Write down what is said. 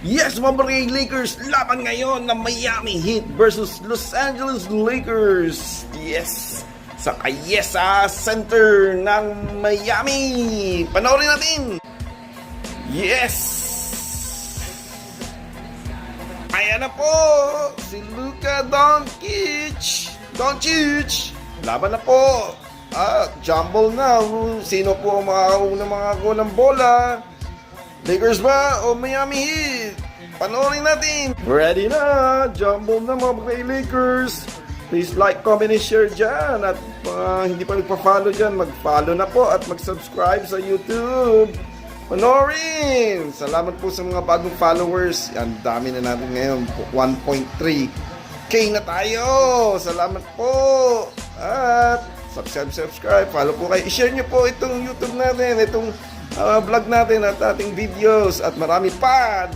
Yes, mga Barangay Lakers, laban ngayon ng Miami Heat versus Los Angeles Lakers. Yes, sa Kayesa Center ng Miami. Panoorin natin. Yes. Ayan na po, si Luka Doncic. Laban na po. Jumble na. Sino po ang makakaunang mga ng bola? Lakers ba o Miami Heat? Panoorin natin. Ready na. Jumble na mga Barangay Lakers. Please like, comment, and share dyan. At hindi pa nagpa-follow dyan, mag-follow na po at mag-subscribe sa YouTube. Panoorin. Salamat po sa mga bagong followers. Ang dami na natin ngayon. 1.3K na tayo. Salamat po. At subscribe. Follow po kayo. I-share nyo po itong YouTube natin. Itong vlog natin at ating videos. At marami pa.